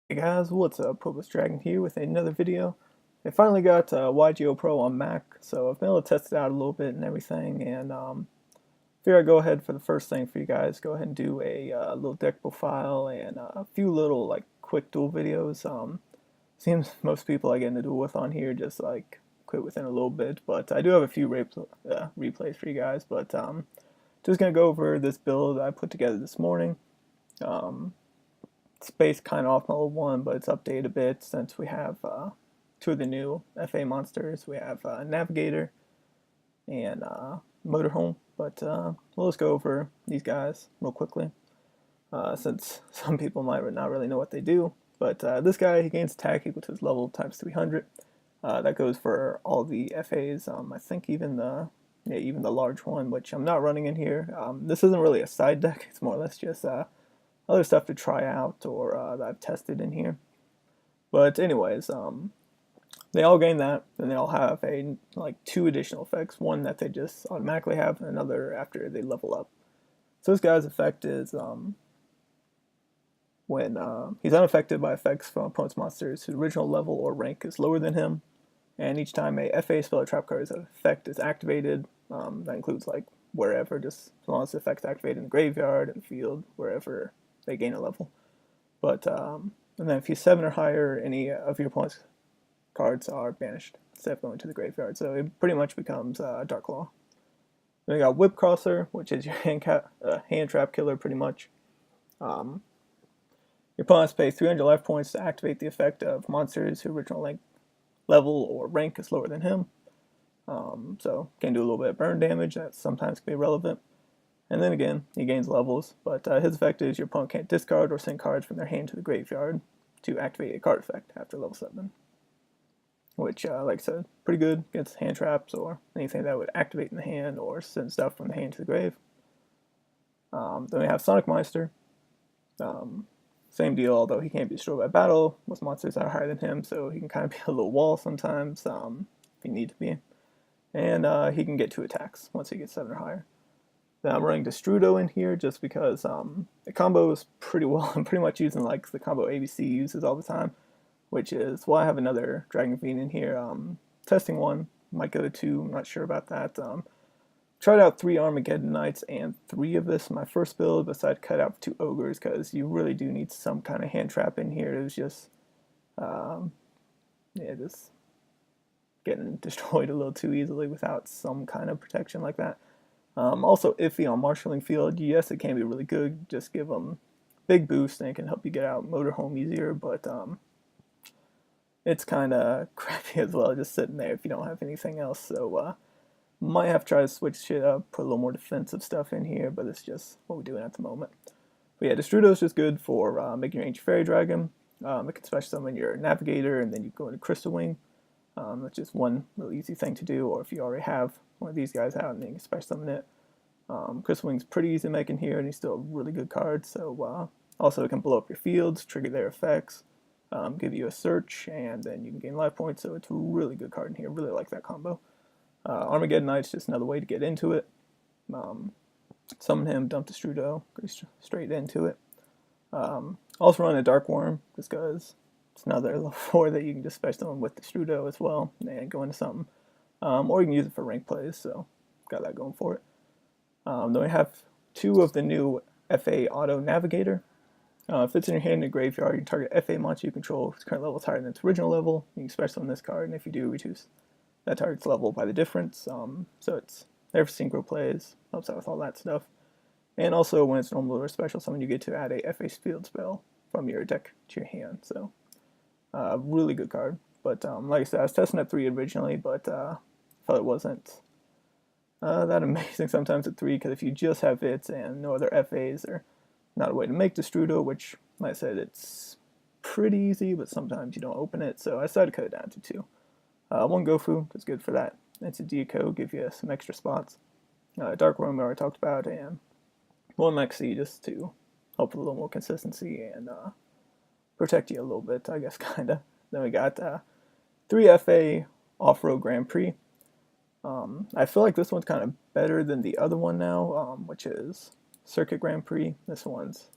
Hey guys, what's up? Hopelessdragon here with another video. I finally got Ygopro on Mac, so I've been able to test it out a little bit and everything, and figure I'd go ahead for the first thing for you guys. Go ahead and do a little deck profile and a few little like quick duel videos. Seems most people I get into duel with on here just like quit within a little bit, but I do have a few replays for you guys. But just gonna go over this build I put together this morning. Um, it's based kind of off Model 1, but it's updated a bit since we have two of the new FA monsters. We have Navigator and Motorhome, but we'll just go over these guys real quickly, since some people might not really know what they do. But this guy, he gains attack equal to his level times 300. That goes for all the FAs. I think even the large one, which I'm not running in here. This isn't really a side deck. It's more or less just other stuff to try out or that I've tested in here. But anyways, they all gain that, and they all have like two additional effects. One that they just automatically have, and another after they level up. So this guy's effect is when he's unaffected by effects from opponent's monsters whose original level or rank is lower than him. And each time a FA spell or trap card's effect is activated, that includes like wherever, just as long as the effect's activated in the graveyard, in the field, wherever they gain a level. But and then if he's 7 or higher, any of your opponent's cards are banished instead of going to the graveyard. So it pretty much becomes Dark Claw. Then we got Whip Crosser, which is your hand trap killer pretty much. Your opponent pays 300 life points to activate the effect of monsters whose original level or rank is lower than him. So can do a little bit of burn damage that sometimes can be relevant. And then again, he gains levels, but his effect is your opponent can't discard or send cards from their hand to the graveyard to activate a card effect after level 7. Which, like I said, pretty good against hand traps or anything that would activate in the hand or send stuff from the hand to the grave. Then we have Sonic Meister. Same deal, although he can't be destroyed by battle with monsters that are higher than him, so he can kind of be a little wall sometimes if he needs to be. And he can get 2 attacks once he gets 7 or higher. Then I'm running Destrudo in here just because the combo is pretty well. I'm pretty much using like the combo ABC uses all the time, which is, well, I have another Dragon Fiend in here. Testing 1, might go to 2, I'm not sure about that. Tried out 3 Armageddon Knights and 3 of this in my first build, but decided to cut out 2 Ogres because you really do need some kind of hand trap in here. It was just, just getting destroyed a little too easily without some kind of protection like that. Also iffy on marshalling field. Yes, it can be really good. Just give them big boost and it can help you get out Motorhome easier, but it's kind of crappy as well, just sitting there if you don't have anything else. So might have to try to switch shit up, put a little more defensive stuff in here, but it's just what we're doing at the moment. But yeah, Destrudo is just good for making your Ancient Fairy Dragon. It can special summon your Navigator, and then you go into Crystal Wing. That's just one really easy thing to do, or if you already have one of these guys out, and then you can special summon it. Crystal Wing's pretty easy to make in here, and he's still a really good card. So also it can blow up your fields, trigger their effects, give you a search, and then you can gain life points. So it's a really good card in here. Really like that combo. Armageddon Knight's just another way to get into it. Summon him, dump Destrudo, go straight into it. Also run a Dark Worm, just because it's another level 4 that you can just special summon with Destrudo as well, and go into something. Or you can use it for rank plays, so got that going for it. Then we have 2 of the new FA Auto Navigator. If it's in your hand in the graveyard, you can target FA monster you control whose current level is higher than its original level. You can special summon this card, and if you do, reduce that target's level by the difference. So it's there for synchro plays, helps out with all that stuff. And also, when it's normal or special summon, you get to add a FA field spell from your deck to your hand. So, really good card. But like I said, I was testing at 3 originally, but felt it wasn't that amazing sometimes at 3, because if you just have hits and no other FAs, they're not a way to make Destrudo, which, like I said, it's pretty easy, but sometimes you don't open it. So I decided to cut it down to 2. 1 Gofu is good for that. It's a deco, give you some extra spots. Dark Worm we already talked about, and 1 Maxi just to help with a little more consistency and protect you a little bit, I guess, kinda. Then we got 3 FA Off-Road Grand Prix. I feel like this one's kind of better than the other one now, which is Circuit Grand Prix. This one's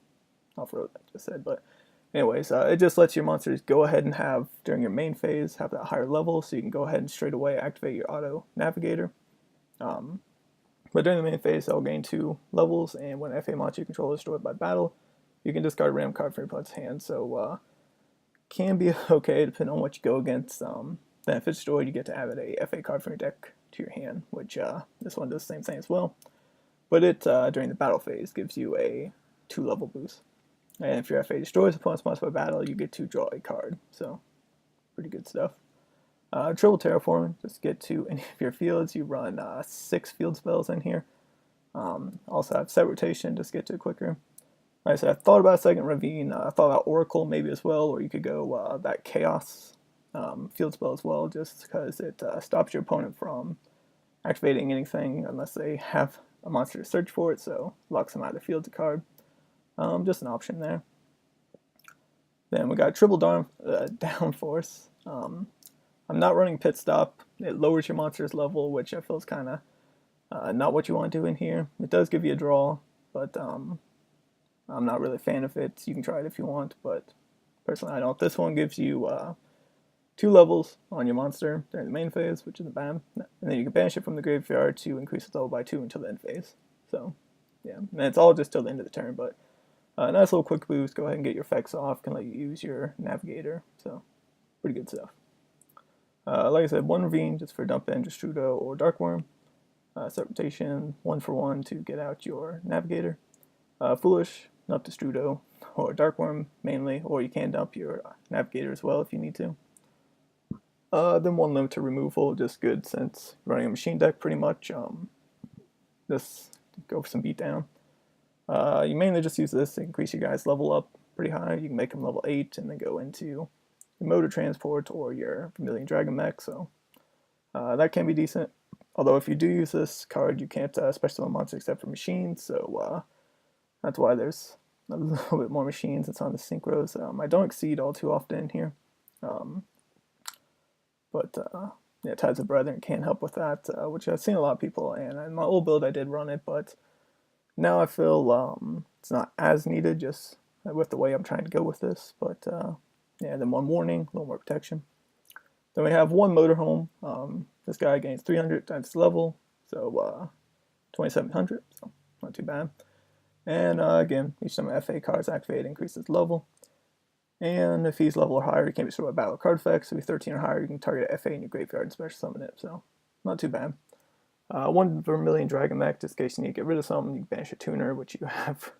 off-road, I just said, but Anyways, it just lets your monsters go ahead and have, during your main phase, have that higher level, so you can go ahead and straight away activate your auto navigator. But during the main phase, they'll gain 2 levels, and when FA monster you control is destroyed by battle, you can discard a random card from your opponent's hand. So can be okay depending on what you go against. Then if it's destroyed, you get to add a FA card from your deck to your hand, which this one does the same thing as well. But it during the battle phase gives you a 2 level boost. And if your FA destroys opponent's monster by battle, you get to draw a card. So pretty good stuff. Triple Terraform, just get to any of your fields. You run 6 field spells in here. Also have Set Rotation, just get to it quicker. Like I said, I thought about Second Ravine. I thought about Oracle maybe as well, or you could go that Chaos field spell as well, just because it stops your opponent from activating anything unless they have a monster to search for it, so locks them out of the field to card. Just an option there. Then we got Triple Downforce. I'm not running Pit Stop. It lowers your monster's level, which I feel is kind of not what you want to do in here. It does give you a draw, but I'm not really a fan of it. You can try it if you want, but personally I don't. This one gives you 2 levels on your monster during the main phase, which isn't bad. And then you can banish it from the graveyard to increase its level by 2 until the end phase. So, yeah. And it's all just till the end of the turn, but nice little quick boost. Go ahead and get your effects off. Can let you use your navigator. So, pretty good stuff. Like I said, 1 Ravine just for dump in Destrudo or Darkworm. Set Rotation, 1 for 1 to get out your navigator. Foolish, up Destrudo or Darkworm mainly, or you can dump your navigator as well if you need to. Then 1 Limiter Removal, just good since you're running a machine deck pretty much. Just go for some beatdown. You mainly just use this to increase your guys' level up pretty high. You can make them level 8 and then go into your Motor Transport or your Vermilion Dragon mech, so that can be decent. Although if you do use this card, you can't special summon monsters except for machines, so that's why there's a little bit more machines. It's on the synchros. I don't exceed all too often here, but yeah, Tides of Brethren can help with that, which I've seen a lot of people, and in my old build I did run it, but now I feel it's not as needed just with the way I'm trying to go with this, but yeah, then 1 Warning, a little more protection. Then we have 1 Motorhome. This guy gains 300 times his level, so 2,700, so not too bad. And again, each time an FA card is activated, increases level. And if he's level or higher, he can't be destroyed by battle card effects. So if he's 13 or higher, you can target a FA in your graveyard and special summon it, so not too bad. 1 Vermilion Dragon mech, just in case you need to get rid of something. You can banish a tuner, which you have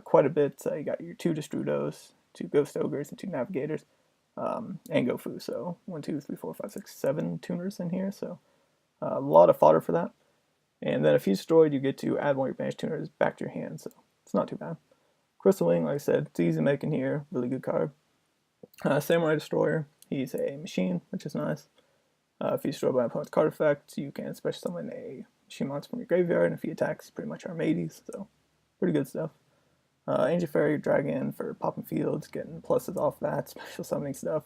quite a bit. You got your 2 Destrudos, 2 Ghost Ogres, and 2 Navigators, and Gofu. So 1, 2, 3, 4, 5, 6, 7 tuners in here. So a lot of fodder for that. And then if he's destroyed, you get to add 1 of your banished tuners back to your hand. So it's not too bad. Crystal Wing, like I said, it's easy to make in here. Really good card. Samurai Destroyer, he's a machine, which is nice. If he's destroyed by an opponent's card effect, you can special summon a machine monster from your graveyard, and if he attacks, he's pretty much Armades, so pretty good stuff. Ancient Fairy Dragon for popping fields, getting pluses off that, special summoning stuff.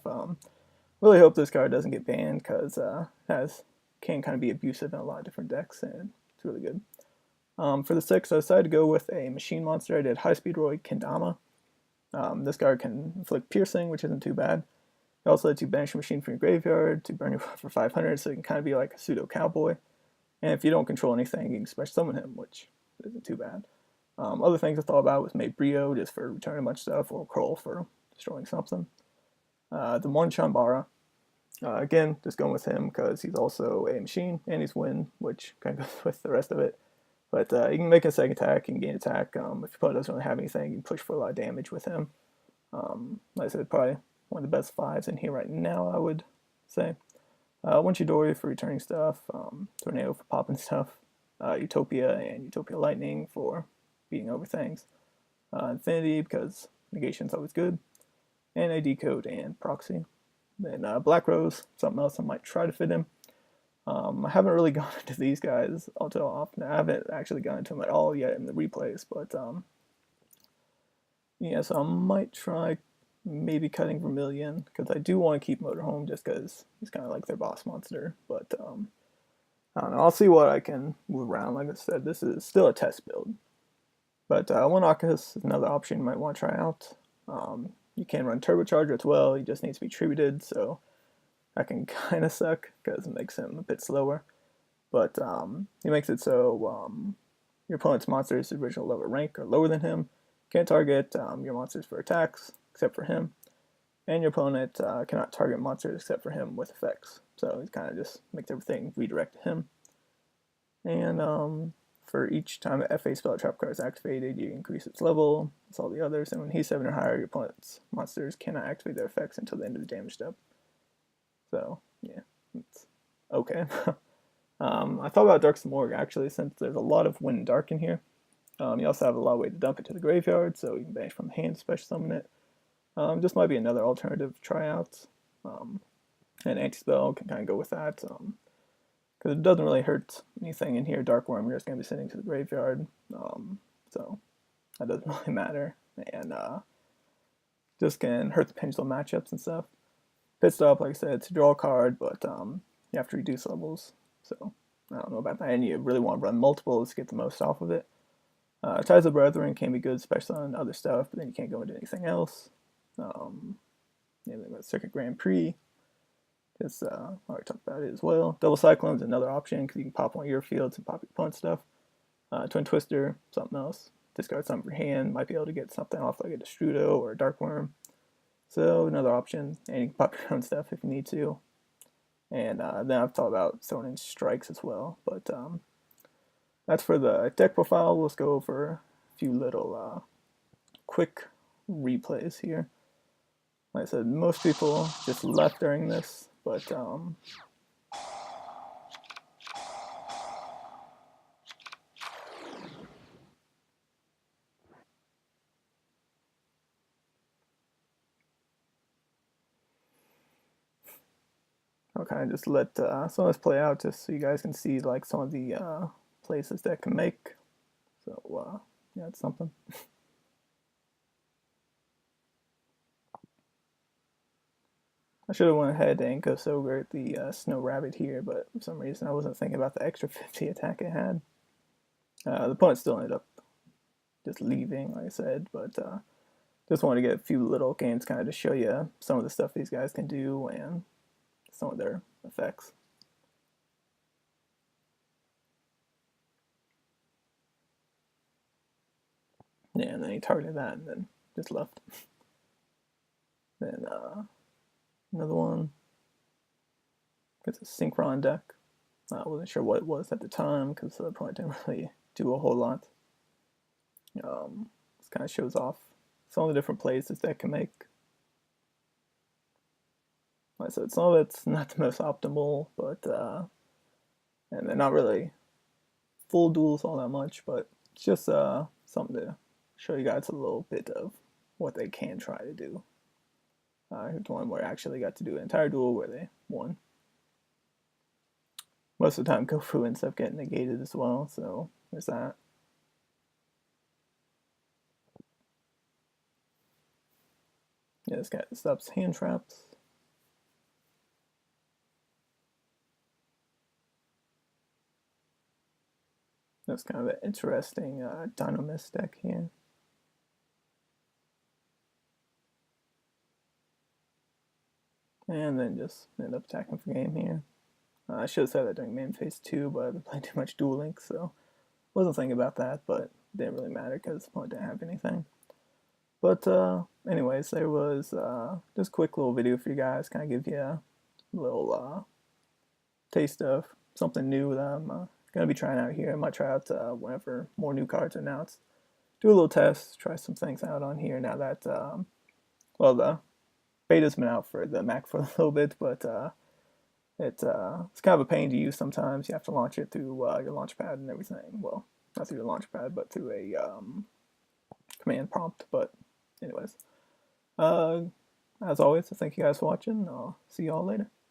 Really hope this card doesn't get banned, because can kind of be abusive in a lot of different decks, and it's really good. For the 6, I decided to go with a machine monster. I did High Speed Roy Kendama. This card can inflict piercing, which isn't too bad. It also lets you banish a machine from your graveyard to burn you for 500, so it can kind of be like a pseudo cowboy. And if you don't control anything, you can special summon him, which isn't too bad. Other things I thought about was maybe Brio, just for returning a bunch of stuff, or Kroll for destroying something. The Mon Chambara, again, just going with him because he's also a machine, and he's Wind, which kind of goes with the rest of it. But you can make a second attack, you can gain attack. If your opponent doesn't really have anything, you can push for a lot of damage with him. Like I said, probably one of the best 5s in here right now, I would say. One Chidori for returning stuff, Tornado for popping stuff, Utopia and Utopia Lightning for beating over things, Infinity because negation's always good, and a Decode and Proxy. Then Black Rose, something else I might try to fit in. I haven't really gone into these guys all too often. I haven't actually gone into them at all yet in the replays, but yeah, so I might try maybe cutting Vermilion, because I do want to keep Motorhome just because he's kind of like their boss monster, but I don't know, I'll see what I can move around. Like I said, this is still a test build, but 1 Arcus is another option you might want to try out. You can run turbocharger as well. He just needs to be tributed, so that can kind of suck because it makes him a bit slower. But he makes it so your opponent's monsters' original level rank are lower than him. Can't target your monsters for attacks except for him, and your opponent cannot target monsters except for him with effects. So he kind of just makes everything redirect to him. And for each time the FA spell trap card is activated, you increase its level. It's all the others. And when he's 7 or higher, your opponent's monsters cannot activate their effects until the end of the damage step. So yeah, it's okay. I thought about Dark Samorg actually, since there's a lot of Wind and Dark in here. You also have a lot of way to dump it to the graveyard, so you can banish from hand, special summon it. This might be another alternative tryouts. And anti-spell can kind of go with that, because it doesn't really hurt anything in here. Dark Worm, you're just going to be sending to the graveyard, so that doesn't really matter. And just can hurt the pendulum matchups and stuff. Pit Stop, like I said, to draw a card, but you have to reduce levels, so I don't know about that. And you really want to run multiples to get the most off of it. Ties of Brethren can be good, especially on other stuff, but then you can't go into anything else. Yeah, Circuit Grand Prix, because I already talked about it as well. Double Cyclone is another option, because you can pop one of your fields and pop your opponent's stuff. Twin Twister, something else. Discard something from your hand, might be able to get something off like a Destrudo or a Dark Worm. So another option, and you can pop your own stuff if you need to. And then I've talked about throwing in strikes as well, but that's for the deck profile. Let's go over a few little quick replays here. Like I said, most people just left during this, but I'll kind of just let some of this play out just so you guys can see like some of the places that can make. So yeah, it's something. I should have went ahead and go over the Snow Rabbit here, but for some reason I wasn't thinking about the extra 50 attack it had. The opponent still ended up just leaving, like I said, but just wanted to get a few little games kind of to show you some of the stuff these guys can do and some of their effects. Yeah, and then he targeted that and then just left. Then another one. It's a Synchron deck. I wasn't sure what it was at the time because the opponent didn't really do a whole lot. This kind of shows off some of the different plays this deck can make. Like I said, some of it's not the most optimal, but and they're not really full duels all that much, but it's just something to show you guys a little bit of what they can try to do. Here's one where I actually got to do an entire duel where they won. Most of the time, Gofu ends up getting negated as well, so there's that. Yeah, this guy stops hand traps. That's kind of an interesting Dynamis deck here. And then just end up attacking for game here. I should have said that during main phase 2, but I've been playing too much Duel Links, so wasn't thinking about that, but it didn't really matter because the opponent didn't have anything. But anyways, there was just a quick little video for you guys, kind of give you a little taste of something new that I'm going to be trying out here. I might try out whenever more new cards are announced. Do a little test, try some things out on here now that, well, the beta's been out for the Mac for a little bit, but it's kind of a pain to use sometimes. You have to launch it through your launchpad and everything. Well, not through your launchpad, but through a command prompt. But anyways, as always, thank you guys for watching. I'll see y'all later.